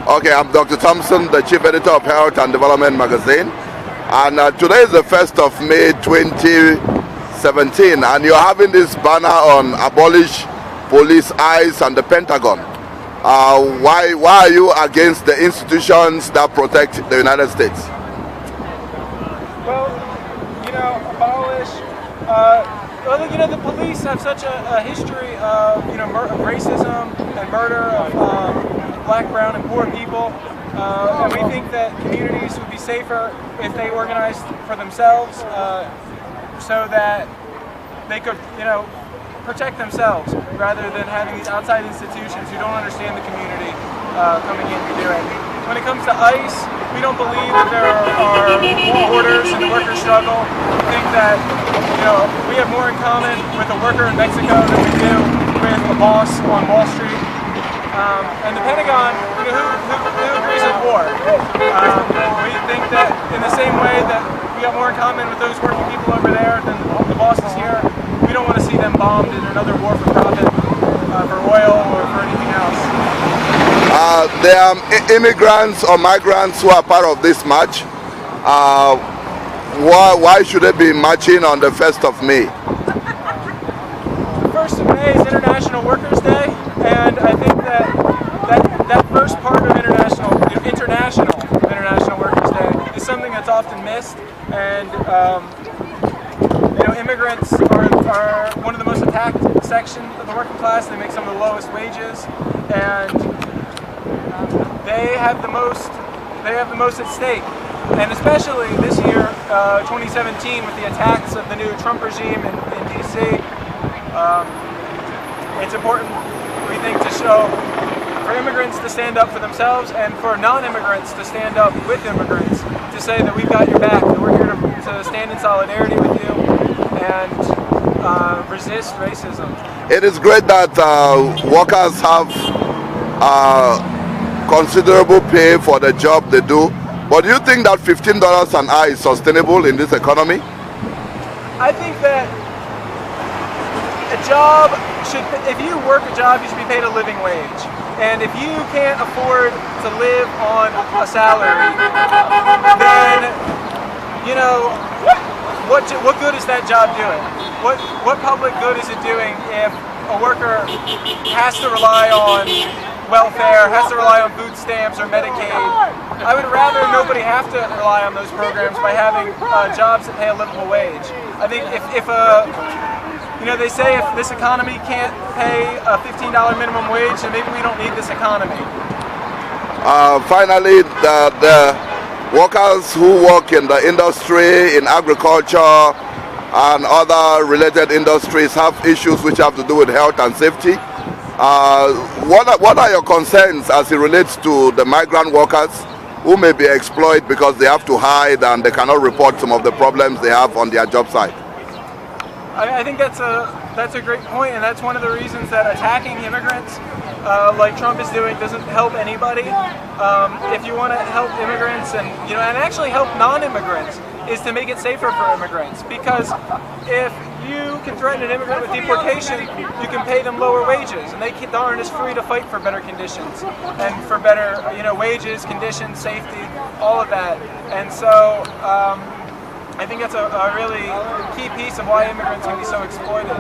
Okay, I'm Dr. Thompson, the Chief Editor of Health and Development Magazine. And today is the 1st of May 2017, and you're having this banner on abolish police eyes and the Pentagon. Why are you against the institutions that protect the United States? Well, abolish. The police have such a history of, racism and murder of black, brown, and poor people. And we think that communities would be safer if they organized for themselves so that they could, protect themselves rather than having these outside institutions who don't understand the community coming in to do it. When it comes to ICE, we don't believe that there are borders in the worker struggle. We think that, we have more in common with a worker in Mexico than we do with a boss on Wall Street. And the Pentagon, who agrees with war? We think that in the same way that we have more in common with those working people over there than the bosses here, we don't want to see them bombed in another war for profit, for oil or for anything else. There are immigrants or migrants who are part of this march. Why should they be marching on the 1st of May? The 1st of May is International Workers' Day, and I think that first part of International Workers' Day is something that's often missed, and immigrants are one of the most attacked sections of the working class. They make some of the lowest wages, and they have the most at stake. And especially this year, 2017, with the attacks of the new Trump regime in DC, it's important, we think, to show for immigrants to stand up for themselves and for non-immigrants to stand up with immigrants, to say that we've got your back, that we're here to stand in solidarity with you and resist racism. It is great that workers have considerable pay for the job they do, but do you think that $15 an hour is sustainable in this economy? I think that if you work a job, you should be paid a living wage. And if you can't afford to live on a salary, then, what good is that job doing? What public good is it doing if a worker has to rely on welfare, has to rely on food stamps or Medicaid? I would rather nobody have to rely on those programs by having jobs that pay a livable wage. I think if they say if this economy can't pay a $15 minimum wage, then maybe we don't need this economy. Finally, the workers who work in the industry, in agriculture, and other related industries have issues which have to do with health and safety. What are your concerns as it relates to the migrant workers who may be exploited because they have to hide and they cannot report some of the problems they have on their job site? I think that's a great point, and that's one of the reasons that attacking immigrants like Trump is doing doesn't help anybody. If you want to help immigrants and actually help non-immigrants, is to make it safer for immigrants, because if you can threaten an immigrant with deportation, you can pay them lower wages, and they aren't as free to fight for better conditions and for better wages, conditions, safety, all of that. And so I think that's a really key piece of why immigrants can be so exploited.